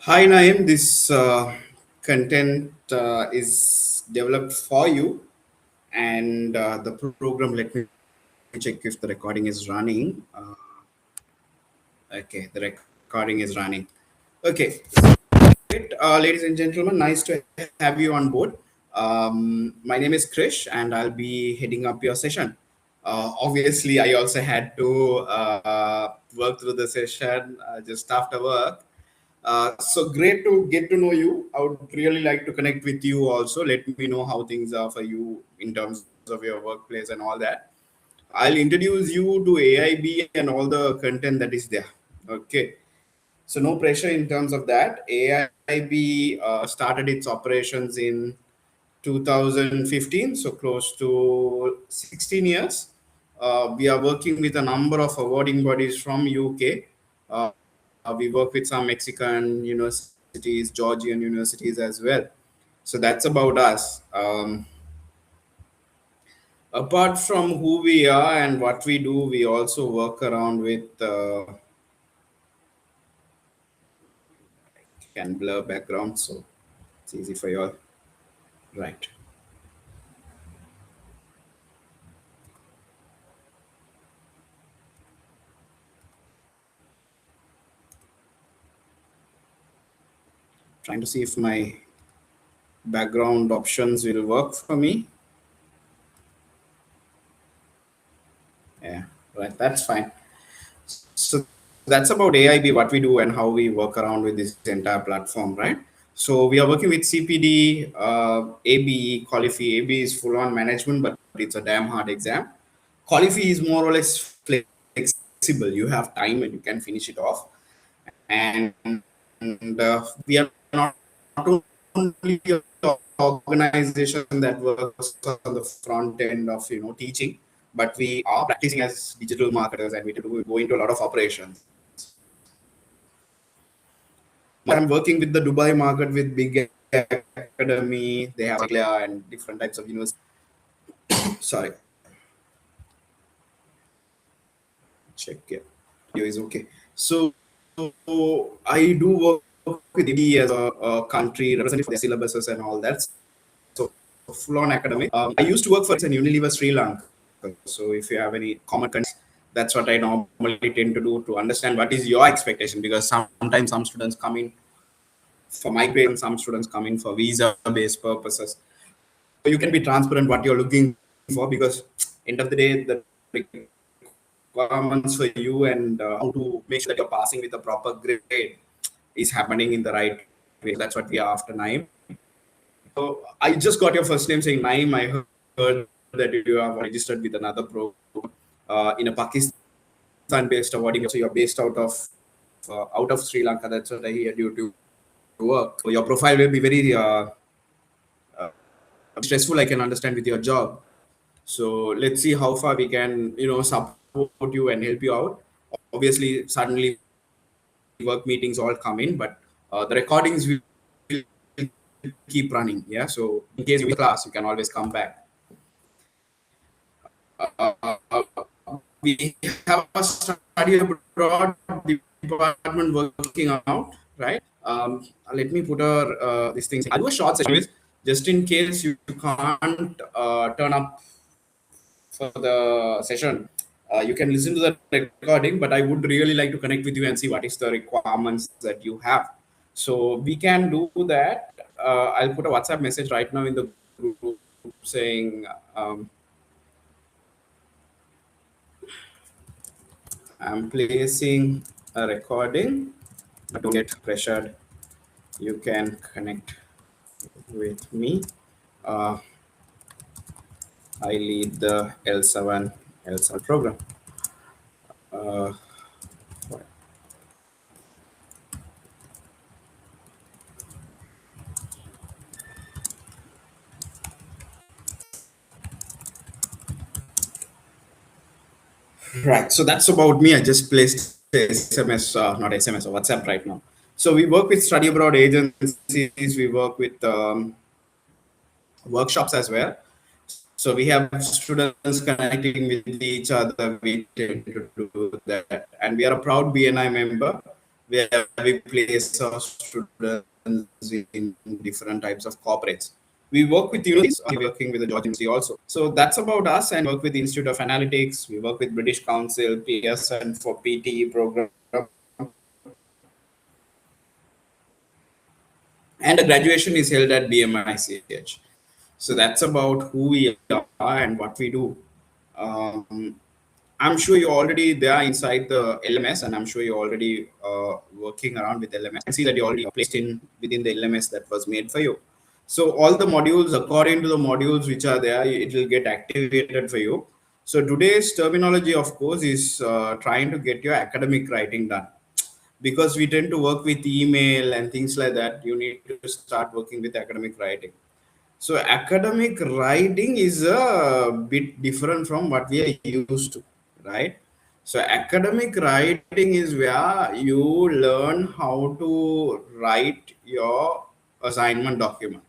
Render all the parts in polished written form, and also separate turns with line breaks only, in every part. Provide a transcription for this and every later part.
Hi Naim, this content is developed for you, and the program. Let me check if the recording is running. Okay, the recording is running. Okay, great, ladies and gentlemen. Nice to have you on board. My name is Krish, and I'll be heading up your session. Obviously, I also had to work through the session just after work. So great to get to know you. I would really like to connect with you also. Let me know how things are for you in terms of your workplace and all that. I'll introduce you to AIB and all the content that is there. Okay. So no pressure in terms of that. AIB started its operations in 2015, so close to 16 years. We are working with a number of awarding bodies from UK. Uh, we work with some Mexican universities, Georgian universities as well. So that's about us. Apart from who we are and what we do, we also work around with can blur background, so it's easy for you all. Right. Trying to see if my background options will work for me. Yeah, right. That's fine. So that's about AIB, what we do and how we work around with this entire platform, right? So we are working with CPD, ABE, Qualifi. ABE is full on management, but it's a damn hard exam. Qualifi is more or less flexible. You have time and you can finish it off. And we are not only an organization that works on the front end of teaching, but we are practicing as digital marketers, and we do go into a lot of operations. I'm working with the Dubai market with big academy. They have and different types of universities. Sorry, check it. Video is okay. So I do work with India as a country representative for their syllabuses and all that. So full on academic. I used to work for Unilever Sri Lanka. So if you have any common concerns, that's what I normally tend to do to understand what is your expectation, because sometimes some students come in for migrate, some students come in for visa based purposes. So you can be transparent what you're looking for, because end of the day the requirements for you and how to make sure that you're passing with a proper grade is happening in the right way. That's what we are after, Naim. So I just got your first name saying Naim. I heard that you have registered with another program in a Pakistan-based awarding. So you're based out of Sri Lanka. That's what I heard you to work. So your profile will be very uh, stressful, I can understand, with your job. So let's see how far we can, support you and help you out. Obviously, suddenly work meetings all come in, but the recordings will keep running. Yeah. So in case you miss class, you can always come back. Uh, we have a study abroad department working out, right? Let me put our these things. I'll do a short session. Just in case you can't turn up for the session, you can listen to the recording. But I would really like to connect with you and see what is the requirements that you have. So we can do that. I'll put a WhatsApp message right now in the group saying, I'm placing a recording, but don't get pressured. You can connect with me. Uh, I lead the L7 program. Uh, right. So that's about me. I just placed a SMS, not SMS, or WhatsApp right now. So we work with study abroad agencies. We work with workshops as well. So we have students connecting with each other. We tend to do that, and we are a proud BNI member where we place our students in different types of corporates. We work with universities. We working with the George University also. So that's about us, and we work with the Institute of Analytics. We work with British Council, Pearson for PTE program, and the graduation is held at BMICH. So that's about who we are and what we do. Um, I'm sure you're already there inside the LMS, and I'm sure you're already working around with LMS. I can see that you're already placed in within the LMS that was made for you. So all the modules, according to the modules which are there, it will get activated for you. So today's terminology, of course, is trying to get your academic writing done, because we tend to work with email and things like that. You need to start working with academic writing. So academic writing is a bit different from what we are used to, right? So academic writing is where you learn how to write your assignment document.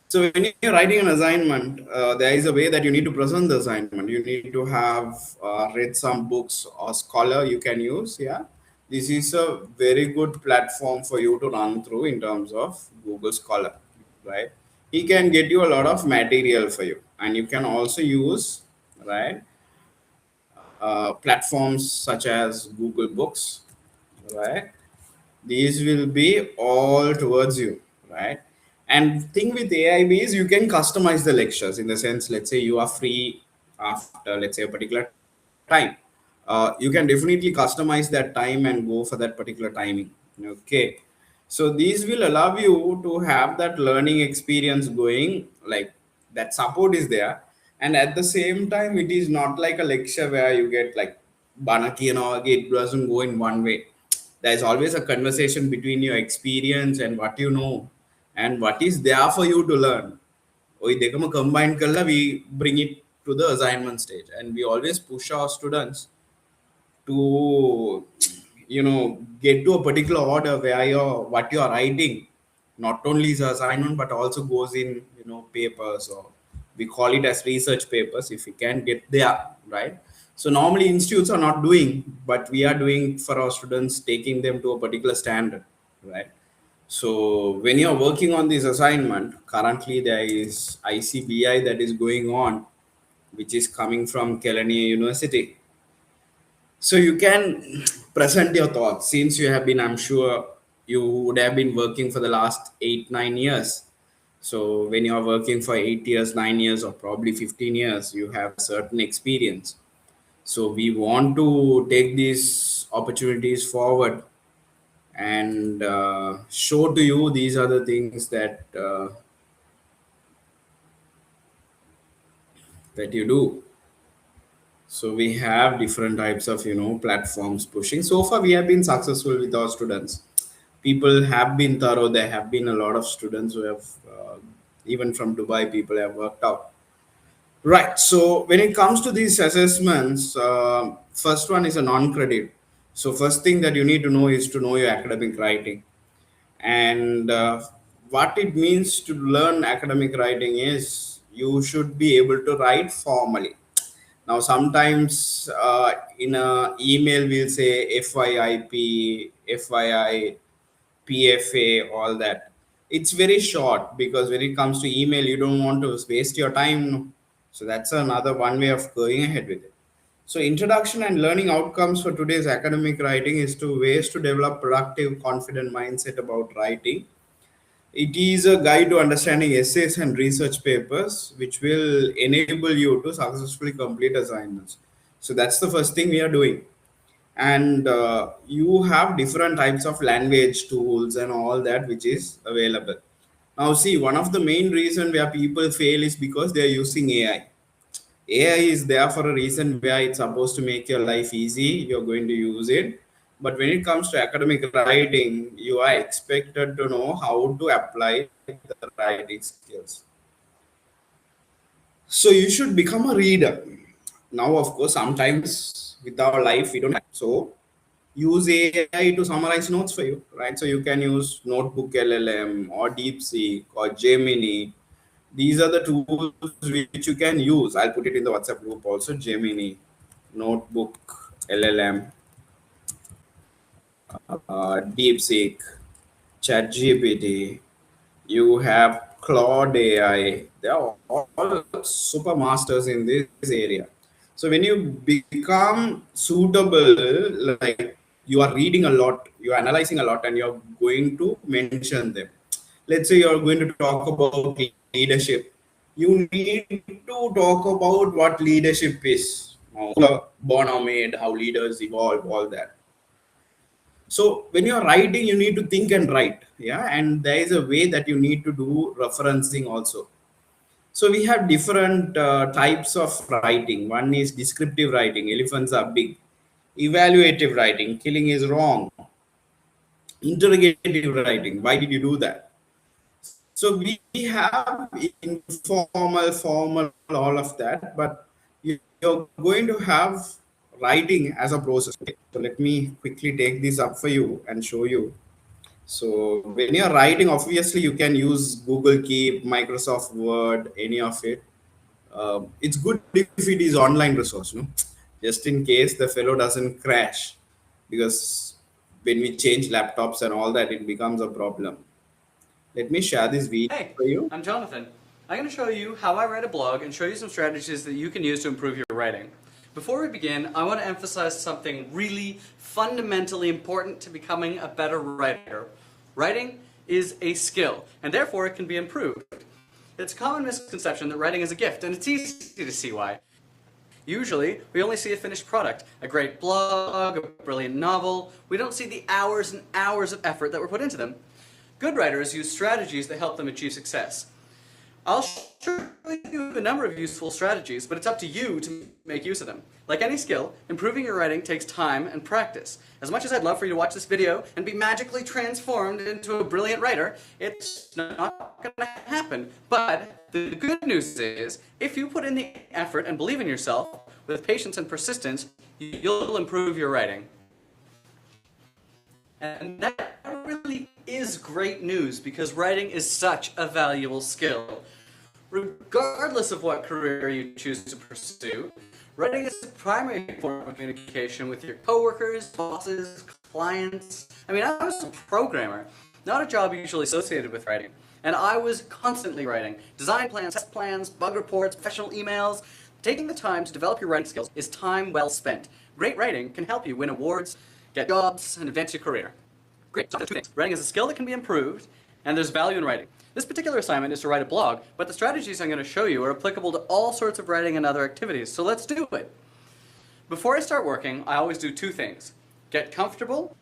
So when you're writing an assignment, there is a way that you need to present the assignment. You need to have read some books or scholar you can use. Yeah, this is a very good platform for you to run through in terms of Google Scholar, right? He can get you a lot of material for you, and you can also use, right, platforms such as Google Books, right? These will be all towards you, right? And thing with AIB is you can customize the lectures, in the sense, let's say you are free after, let's say, a particular time. You can definitely customize that time and go for that particular timing. Okay. So these will allow you to have that learning experience going, like that support is there. And at the same time, it is not like a lecture where you get like Banaki and all, it doesn't go in one way. There's always a conversation between your experience and what you know and what is there for you to learn. We combine kalla, we bring it to the assignment stage, and we always push our students to, get to a particular order where you're what you're writing not only is assignment but also goes in, papers, or we call it as research papers if we can get there, right? So normally institutes are not doing, but we are doing for our students, taking them to a particular standard, right? So when you're working on this assignment, currently there is ICBI that is going on, which is coming from Kelaniya University. So you can present your thoughts, since you have been, I'm sure you would have been working for the last 8, 9 years. So when you're working for 8 years, 9 years, or probably 15 years, you have a certain experience. So we want to take these opportunities forward and show to you these are the things that you do. So we have different types of, platforms pushing. So far we have been successful with our students. People have been thorough. There have been a lot of students who have, even from Dubai, people have worked out. Right. So when it comes to these assessments, first one is a non-credit. So first thing that you need to know is to know your academic writing. And what it means to learn academic writing is you should be able to write formally. Now sometimes in a email we'll say FYIP, FYI, PFA, all that. It's very short because when it comes to email, you don't want to waste your time. So that's another one way of going ahead with it. So introduction and learning outcomes for today's academic writing is to ways to develop productive, confident mindset about writing. It is a guide to understanding essays and research papers, which will enable you to successfully complete assignments. So that's the first thing we are doing. And you have different types of language tools and all that which is available. Now, see, one of the main reason where people fail is because they are using AI. AI is there for a reason where it's supposed to make your life easy. You're going to use it. But when it comes to academic writing, you are expected to know how to apply the writing skills. So you should become a reader. Now, of course, sometimes with our life, we don't have. So use AI to summarize notes for you, right? So you can use Notebook LLM or DeepSeek or Gemini. These are the tools which you can use. I'll put it in the WhatsApp group also. Gemini, Notebook, LLM, DeepSeek, ChatGPT. You have Claude AI. They are all super masters in this area. So when you become suitable, like you are reading a lot, you are analyzing a lot, and you're going to mention them. Let's say you're going to talk about leadership. You need to talk about what leadership is, born or made, how leaders evolve, all that. So when you're writing, you need to think and write. Yeah. And there is a way that you need to do referencing also. So we have different types of writing. One is descriptive writing. Elephants are big. Evaluative writing. Killing is wrong. Interrogative writing. Why did you do that? So we have informal, formal, all of that. But you're going to have writing as a process. Okay. So let me quickly take this up for you and show you. So when you're writing, obviously you can use Google Keep, Microsoft Word, any of it. It's good if it is online resource, no? Just in case the fellow doesn't crash, because when we change laptops and all that, it becomes a problem. Let me share this video
Hey,
for you.
I'm Jonathan. I'm going to show you how I write a blog and show you some strategies that you can use to improve your writing. Before we begin, I want to emphasize something really fundamentally important to becoming a better writer. Writing is a skill, and therefore it can be improved. It's a common misconception that writing is a gift, and it's easy to see why. Usually, we only see a finished product, a great blog, a brilliant novel. We don't see the hours and hours of effort that were put into them. Good writers use strategies that help them achieve success. I'll show you a number of useful strategies, but it's up to you to make use of them. Like any skill, improving your writing takes time and practice. As much as I'd love for you to watch this video and be magically transformed into a brilliant writer, it's not going to happen. But the good news is, if you put in the effort and believe in yourself, with patience and persistence, you'll improve your writing. And that really is great news because writing is such a valuable skill. Regardless of what career you choose to pursue, writing is the primary form of communication with your coworkers, bosses, clients. I mean, I was a programmer, not a job usually associated with writing. And I was constantly writing design plans, test plans, bug reports, professional emails. Taking the time to develop your writing skills is time well spent. Great writing can help you win awards, get jobs, and advance your career. Great. So, two things. Writing is a skill that can be improved, and there's value in writing. This particular assignment is to write a blog, but the strategies I'm going to show you are applicable to all sorts of writing and other activities, so let's do it. Before I start working, I always do two things. Get comfortable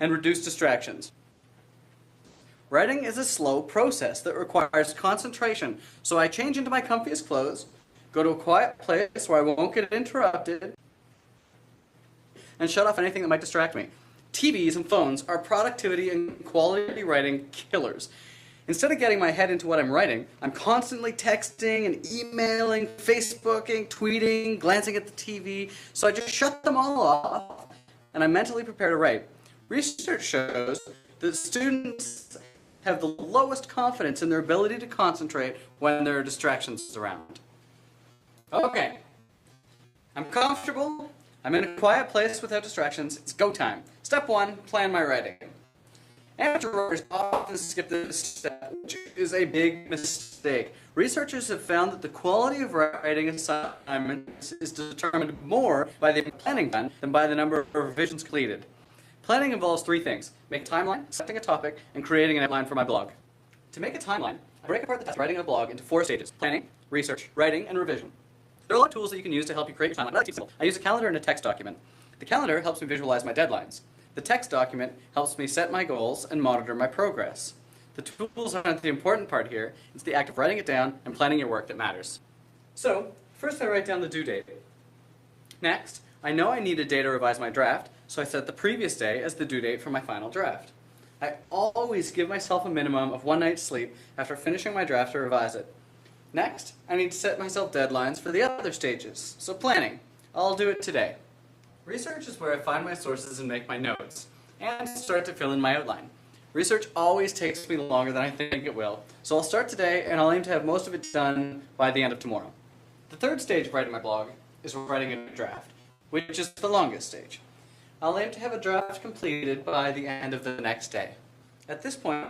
and reduce distractions. Writing is a slow process that requires concentration, so I change into my comfiest clothes, go to a quiet place where I won't get interrupted, and shut off anything that might distract me. TVs and phones are productivity and quality writing killers. Instead of getting my head into what I'm writing, I'm constantly texting and emailing, Facebooking, tweeting, glancing at the TV, so I just shut them all off and I mentally prepare to write. Research shows that students have the lowest confidence in their ability to concentrate when there are distractions around. Okay, I'm comfortable. I'm in a quiet place without distractions. It's go time. Step one, plan my writing. Amateur writers often skip this step, which is a big mistake. Researchers have found that the quality of writing assignments is determined more by the planning done than by the number of revisions completed. Planning involves three things: make a timeline, selecting a topic, and creating an outline for my blog. To make a timeline, I break apart the task of writing a blog into 4 stages: planning, research, writing, and revision. There are a lot of tools that you can use to help you create your timeline. I use a calendar and a text document. The calendar helps me visualize my deadlines. The text document helps me set my goals and monitor my progress. The tools aren't the important part here. It's the act of writing it down and planning your work that matters. So, first I write down the due date. Next, I know I need a day to revise my draft, so I set the previous day as the due date for my final draft. I always give myself a minimum of 1 night's sleep after finishing my draft to revise it. Next, I need to set myself deadlines for the other stages, so planning. I'll do it today. Research is where I find my sources and make my notes, and start to fill in my outline. Research always takes me longer than I think it will, so I'll start today and I'll aim to have most of it done by the end of tomorrow. The third stage of writing my blog is writing a draft, which is the longest stage. I'll aim to have a draft completed by the end of the next day. At this point,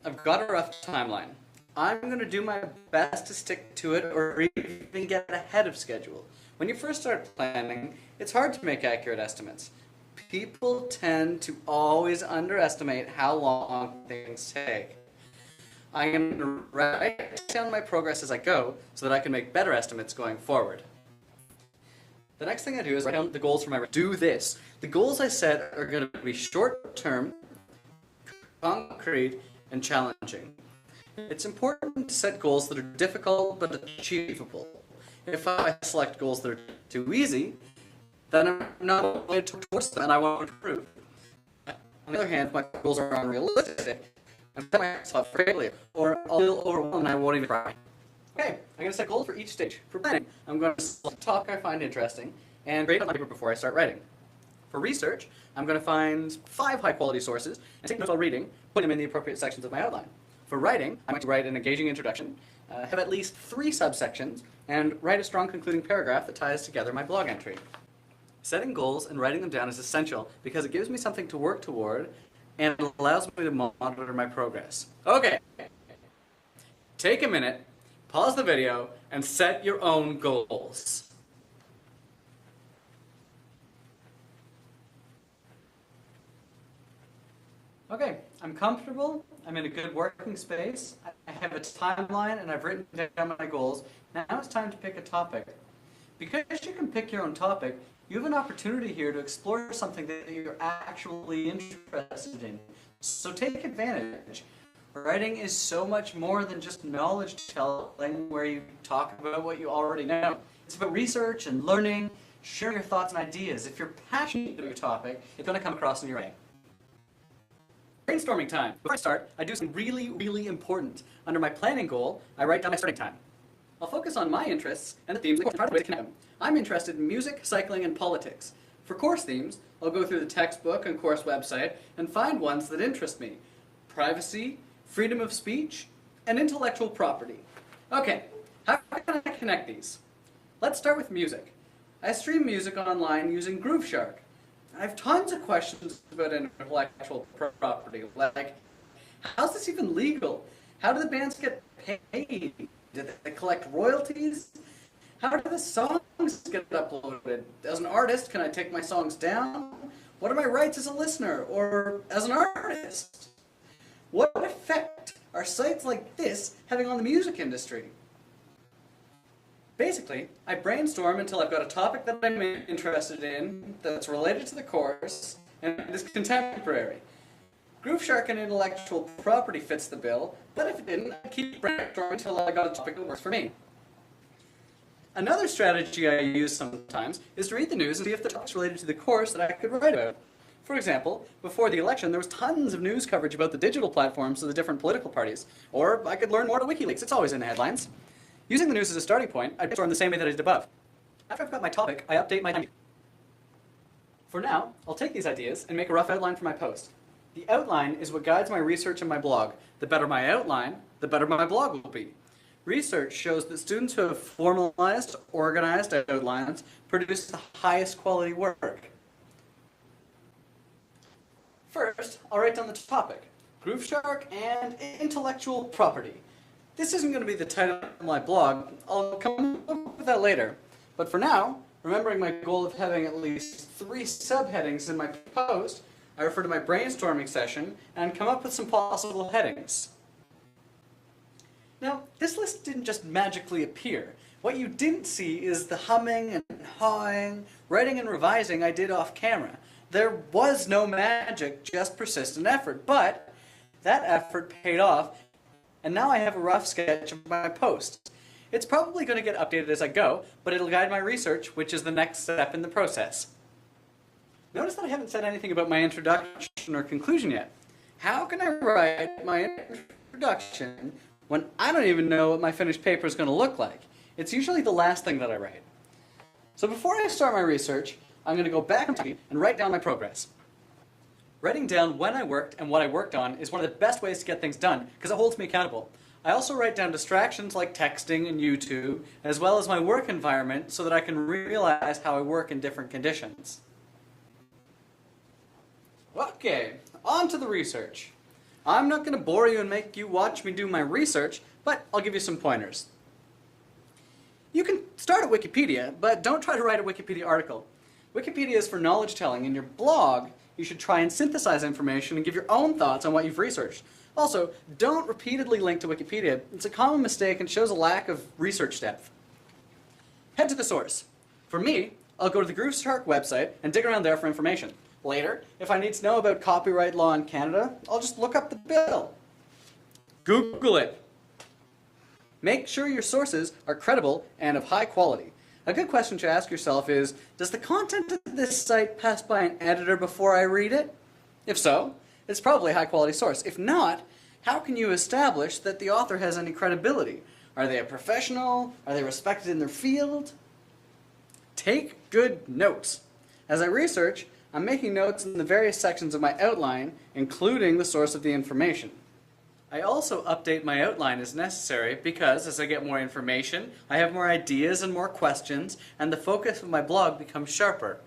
I've got a rough timeline. I'm going to do my best to stick to it or even get ahead of schedule. When you first start planning, it's hard to make accurate estimates. People tend to always underestimate how long things take. I'm going to write down my progress as I go so that I can make better estimates going forward. The next thing I do is write down the goals for my do this. The goals I set are going to be short-term, concrete, and challenging. It's important to set goals that are difficult but achievable. If I select goals that are too easy, then I'm not going towards them and I won't improve. On the other hand, if my goals are unrealistic, I'm setting myself for failure, or I'll feel overwhelmed and I won't even try. Okay, I'm going to set goals for each stage. For planning, I'm going to select a topic I find interesting and grade out my paper before I start writing. For research, I'm going to find 5 high-quality sources and take notes while reading, put them in the appropriate sections of my outline. For writing, I'm going to write an engaging introduction, have at least 3 subsections, and write a strong concluding paragraph that ties together my blog entry. Setting goals and writing them down is essential because it gives me something to work toward and allows me to monitor my progress. Okay, take a minute, pause the video, and set your own goals. Okay, I'm comfortable, I'm in a good working space, I have a timeline, and I've written down my goals. Now it's time to pick a topic. Because you can pick your own topic, you have an opportunity here to explore something that you're actually interested in. So take advantage. Writing is so much more than just knowledge telling where you talk about what you already know. It's about research and learning, sharing your thoughts and ideas. If you're passionate about your topic, it's going to come across in your writing. Brainstorming time. Before I start, I do something really, really important. Under my planning goal, I write down my starting time. I'll focus on my interests and the themes and try to connect them. I'm interested in music, cycling, and politics. For course themes, I'll go through the textbook and course website and find ones that interest me. Privacy, freedom of speech, and intellectual property. Okay, how can I connect these? Let's start with music. I stream music online using Grooveshark. I have tons of questions about intellectual property, like, how's this even legal? How do the bands get paid? Do they collect royalties? How do the songs get uploaded? As an artist, can I take my songs down? What are my rights as a listener or as an artist? What effect are sites like this having on the music industry? Basically, I brainstorm until I've got a topic that I'm interested in that's related to the course and is contemporary. Grooveshark and intellectual property fits the bill, but if it didn't, I keep brainstorming until I got a topic that works for me. Another strategy I use sometimes is to read the news and see if the topic's related to the course that I could write about. For example, before the election, there was tons of news coverage about the digital platforms of the different political parties. Or I could learn more about WikiLeaks. It's always in the headlines. Using the news as a starting point, I brainstorm the same way that I did above. After I've got my topic, I update my time. For now, I'll take these ideas and make a rough outline for my post. The outline is what guides my research and my blog. The better my outline, the better my blog will be. Research shows that students who have formalized, organized outlines produce the highest quality work. First, I'll write down the topic. Grooveshark and intellectual property. This isn't going to be the title of my blog. I'll come up with that later. But for now, remembering my goal of having at least 3 subheadings in my post, I refer to my brainstorming session and come up with some possible headings. Now, this list didn't just magically appear. What you didn't see is the humming and hawing, writing and revising I did off camera. There was no magic, just persistent effort, but that effort paid off, and now I have a rough sketch of my post. It's probably going to get updated as I go, but it'll guide my research, which is the next step in the process. Notice that I haven't said anything about my introduction or conclusion yet. How can I write my introduction when I don't even know what my finished paper is going to look like? It's usually the last thing that I write. So before I start my research, I'm going to go back and write down my progress. Writing down when I worked and what I worked on is one of the best ways to get things done because it holds me accountable. I also write down distractions like texting and YouTube, as well as my work environment so that I can realize how I work in different conditions. Okay, on to the research. I'm not going to bore you and make you watch me do my research, but I'll give you some pointers. You can start at Wikipedia, but don't try to write a Wikipedia article. Wikipedia is for knowledge telling. In your blog, you should try and synthesize information and give your own thoughts on what you've researched. Also, don't repeatedly link to Wikipedia. It's a common mistake and shows a lack of research depth. Head to the source. For me, I'll go to the Grooveshark website and dig around there for information. Later, if I need to know about copyright law in Canada, I'll just look up the bill. Google it. Make sure your sources are credible and of high quality. A good question to ask yourself is, does the content of this site pass by an editor before I read it? If so, it's probably a high quality source. If not, how can you establish that the author has any credibility? Are they a professional? Are they respected in their field? Take good notes. As I research, I'm making notes in the various sections of my outline, including the source of the information. I also update my outline as necessary because as I get more information, I have more ideas and more questions, and the focus of my blog becomes sharper.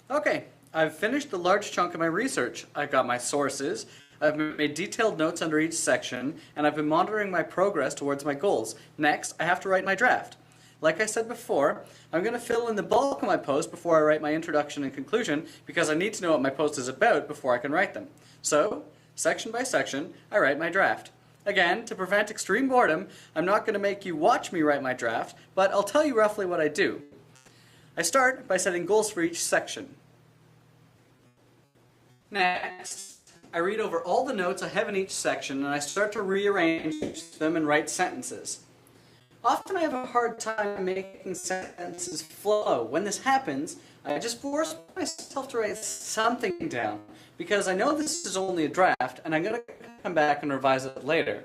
Okay, I've finished the large chunk of my research. I've got my sources, I've made detailed notes under each section, and I've been monitoring my progress towards my goals. Next, I have to write my draft. Like I said before, I'm going to fill in the bulk of my post before I write my introduction and conclusion because I need to know what my post is about before I can write them. So, section by section, I write my draft. Again, to prevent extreme boredom, I'm not going to make you watch me write my draft, but I'll tell you roughly what I do. I start by setting goals for each section. Next, I read over all the notes I have in each section and I start to rearrange them and write sentences. Often I have a hard time making sentences flow. When this happens, I just force myself to write something down because I know this is only a draft and I'm going to come back and revise it later.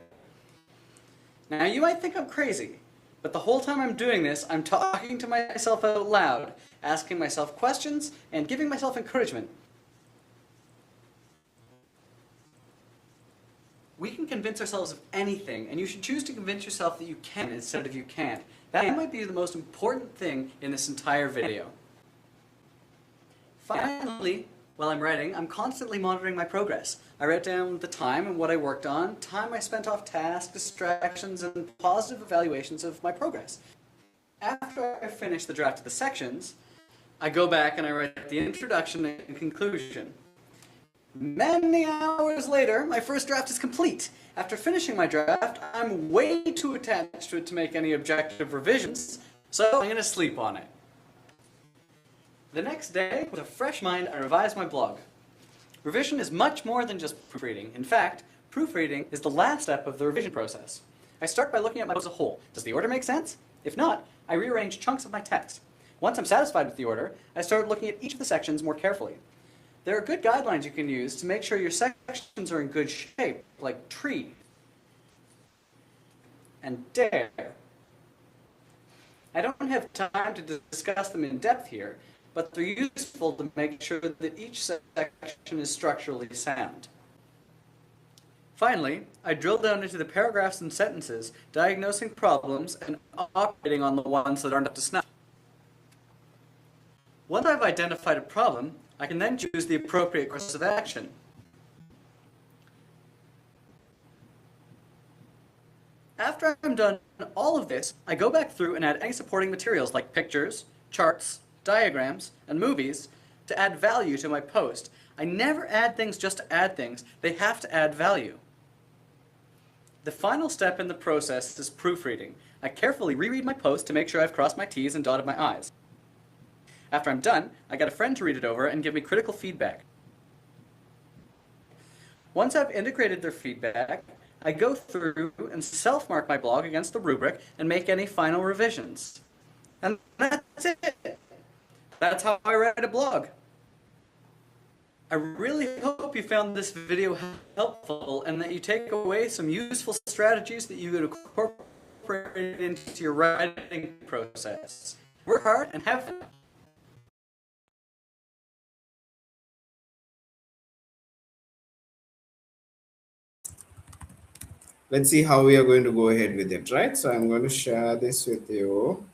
Now you might think I'm crazy, but the whole time I'm doing this, I'm talking to myself out loud, asking myself questions and giving myself encouragement. We can convince ourselves of anything, and you should choose to convince yourself that you can instead of you can't. That might be the most important thing in this entire video. Finally, while I'm writing, I'm constantly monitoring my progress. I write down the time and what I worked on, time I spent off tasks, distractions, and positive evaluations of my progress. After I finish the draft of the sections, I go back and I write the introduction and conclusion. Many hours later, my first draft is complete. After finishing my draft, I'm way too attached to it to make any objective revisions, so I'm going to sleep on it. The next day, with a fresh mind, I revise my blog. Revision is much more than just proofreading. In fact, proofreading is the last step of the revision process. I start by looking at my post as a whole. Does the order make sense? If not, I rearrange chunks of my text. Once I'm satisfied with the order, I start looking at each of the sections more carefully. There are good guidelines you can use to make sure your sections are in good shape, like tree and dare. I don't have time to discuss them in depth here, but they're useful to make sure that each section is structurally sound. Finally, I drill down into the paragraphs and sentences, diagnosing problems and operating on the ones that aren't up to snuff. Once I've identified a problem, I can then choose the appropriate course of action. After I'm done all of this, I go back through and add any supporting materials like pictures, charts, diagrams, and movies to add value to my post. I never add things just to add things. They have to add value. The final step in the process is proofreading. I carefully reread my post to make sure I've crossed my T's and dotted my I's. After I'm done, I get a friend to read it over and give me critical feedback. Once I've integrated their feedback, I go through and self-mark my blog against the rubric and make any final revisions. And that's it. That's how I write a blog. I really hope you found this video helpful and that you take away some useful strategies that you could incorporate into your writing process. Work hard and have fun.
Let's see how we are going to go ahead with it, right? So I'm going to share this with you.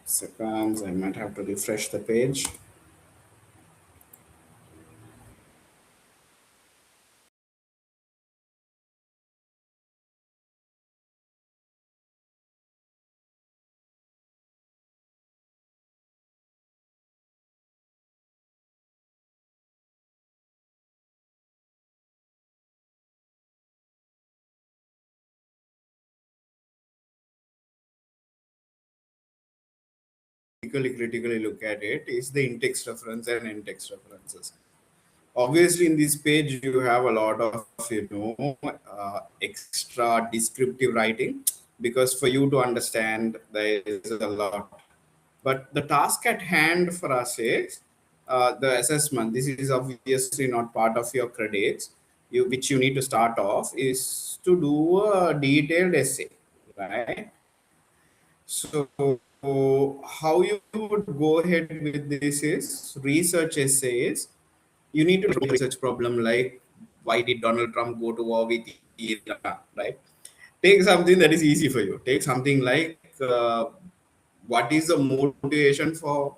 Seconds, I might have to refresh the page. Critically look at it is the in-text reference and in-text references. Obviously, in this page, you have a lot of extra descriptive writing, because for you to understand there is a lot. But the task at hand for us is the assessment. This is obviously not part of your credits, which you need to start off is to do a detailed essay, right? So how you would go ahead with this is research essays. You need to do a research problem like, why did Donald Trump go to war with Iran, right? Take something that is easy for you. Take something like what is the motivation for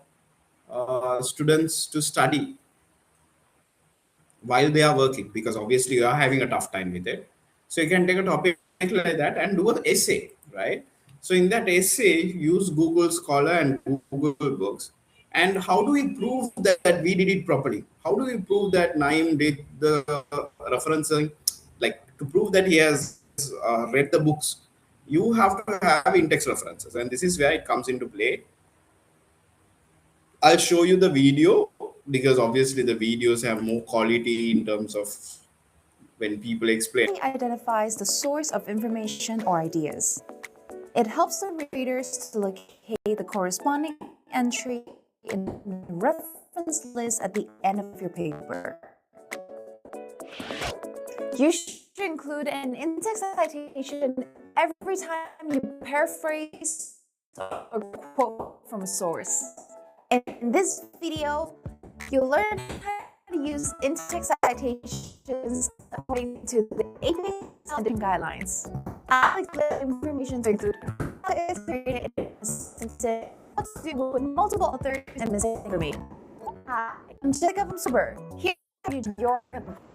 students to study while they are working, because obviously you are having a tough time with it. So you can take a topic like that and do an essay, right? So in that essay, use Google Scholar and Google Books. And how do we prove that we did it properly? How do we prove that Naim did the referencing? Like, to prove that he has read the books, you have to have in-text references, and this is where it comes into play. I'll show you the video because obviously the videos have more quality in terms of when people explain.
It identifies the source of information or ideas. It helps the readers to locate the corresponding entry in the reference list at the end of your paper. You should include an in-text citation every time you paraphrase or quote from a source. In this video, you'll learn how to use in-text citations according to the APA Foundation guidelines. I'll explain information to include how it's created, what to do with multiple authors and missing information. Hi, I'm Jessica from Super. Here are your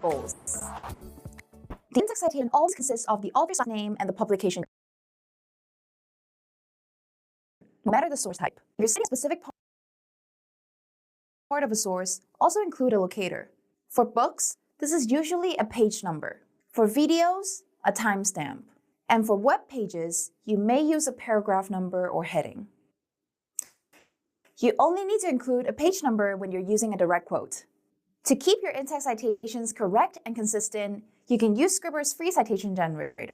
goals. The in-text citation always consists of the author's name and the publication. No matter the source type, you're citing a specific part of a source, also include a locator. For books, this is usually a page number. For videos, a timestamp. And for web pages, you may use a paragraph number or heading. You only need to include a page number when you're using a direct quote. To keep your in-text citations correct and consistent, you can use Scribner's free citation generator.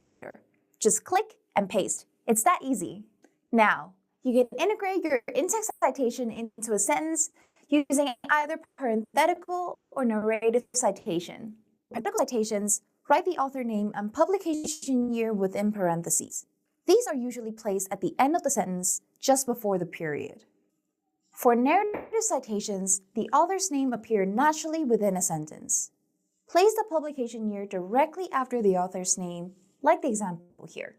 Just click and paste. It's that easy. Now, you can integrate your in-text citation into a sentence using either parenthetical or narrative citation. Parenthetical citations write the author name and publication year within parentheses. These are usually placed at the end of the sentence, just before the period. For narrative citations, the author's name appears naturally within a sentence. Place the publication year directly after the author's name, like the example here.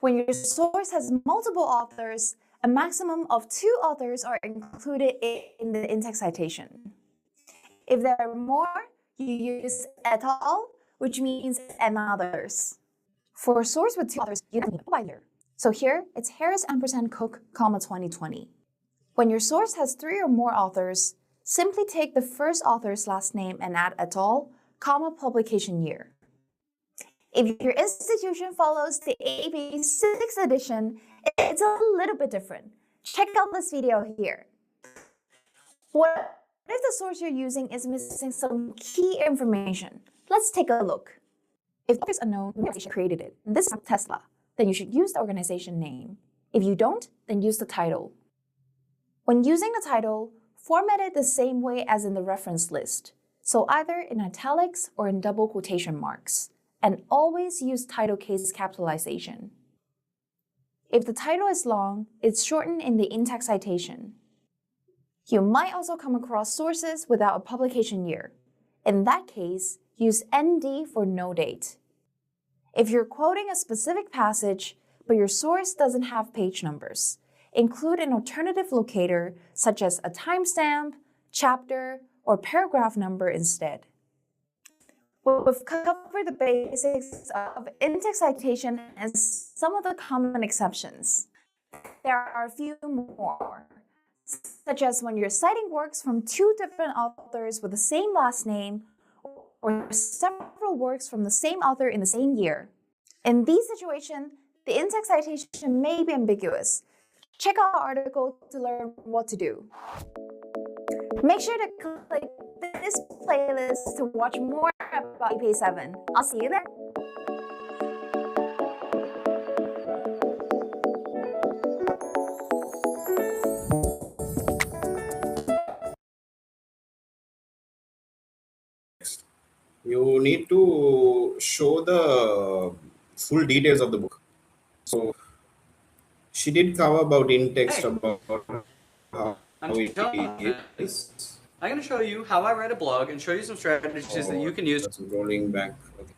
When your source has multiple authors, a maximum of 2 authors are included in the in-text citation. If there are more, you use et al., which means and others. For a source with two authors, you need by year. So here, it's Harris ampersand Cook, comma 2020. When your source has three or more authors, simply take the first author's last name and add et al., comma publication year. If your institution follows the AP 6th edition, it's a little bit different. Check out this video here. What if the source you're using is missing some key information? Let's take a look. If the author is unknown, the organization created it. This is Tesla. Then you should use the organization name. If you don't, then use the title. When using the title, format it the same way as in the reference list. So either in italics or in double quotation marks. And always use title case capitalization. If the title is long, it's shortened in the in-text citation. You might also come across sources without a publication year. In that case, use ND for no date. If you're quoting a specific passage, but your source doesn't have page numbers, include an alternative locator such as a timestamp, chapter, or paragraph number instead. We've covered the basics of in-text citation and some of the common exceptions. There are a few more, such as when you're citing works from two different authors with the same last name or several works from the same author in the same year. In these situations, the in-text citation may be ambiguous. Check out our article to learn what to do. Make sure to click this playlist to watch more about EP 7. I'll see you there.
You need to show the full details of the book. So she did cover about in-text,
Hey.
about how
I'm
it is.
going to show you how I write a blog and show you some strategies that you can use.
That's rolling back. Okay.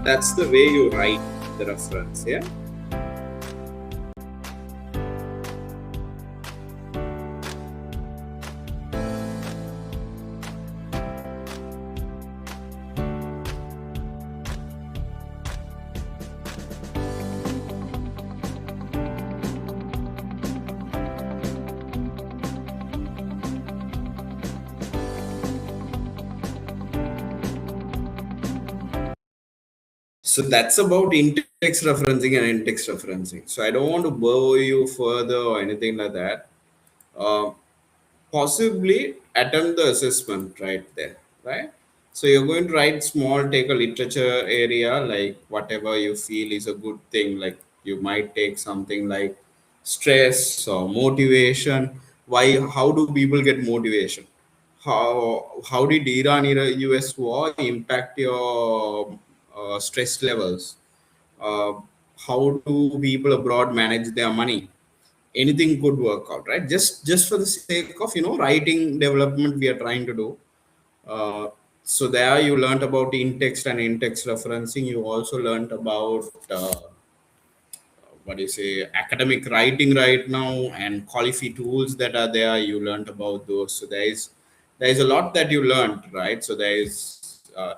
That's the way you write the reference, yeah? So that's about in-text referencing and in-text referencing. So I don't want to bore you further or anything like that. Possibly attempt the assessment right there, right? So you're going to write small, take a literature area, like whatever you feel is a good thing. Like you might take something like stress or motivation. Why? How do people get motivation? How did Iran-US war impact your stress levels? Uh, how do people abroad manage their money? Anything could work out, right? Just for the sake of writing development we are trying to do. So there you learned about in-text and in-text referencing. You also learned about what do you say, academic writing right now, and Qualifi tools that are there. You learned about those. So there is a lot that you learned, right? So there is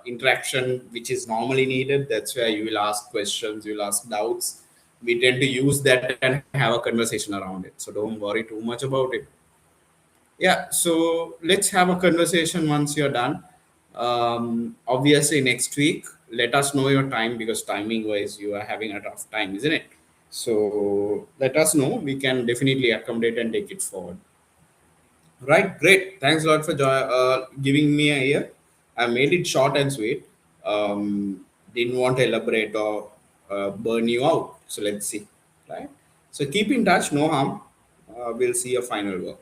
interaction which is normally needed. That's where you will ask questions, you will ask doubts. We tend to use that and have a conversation around it. So don't worry too much about it. Yeah, so let's have a conversation once you're done. Obviously, next week, let us know your time, because timing wise, you are having a tough time, isn't it? So let us know. We can definitely accommodate and take it forward. Right, great. Thanks a lot for giving me a ear. I made it short and sweet. Didn't want to elaborate or burn you out. So let's see. Right. So keep in touch. No harm. We'll see your final work.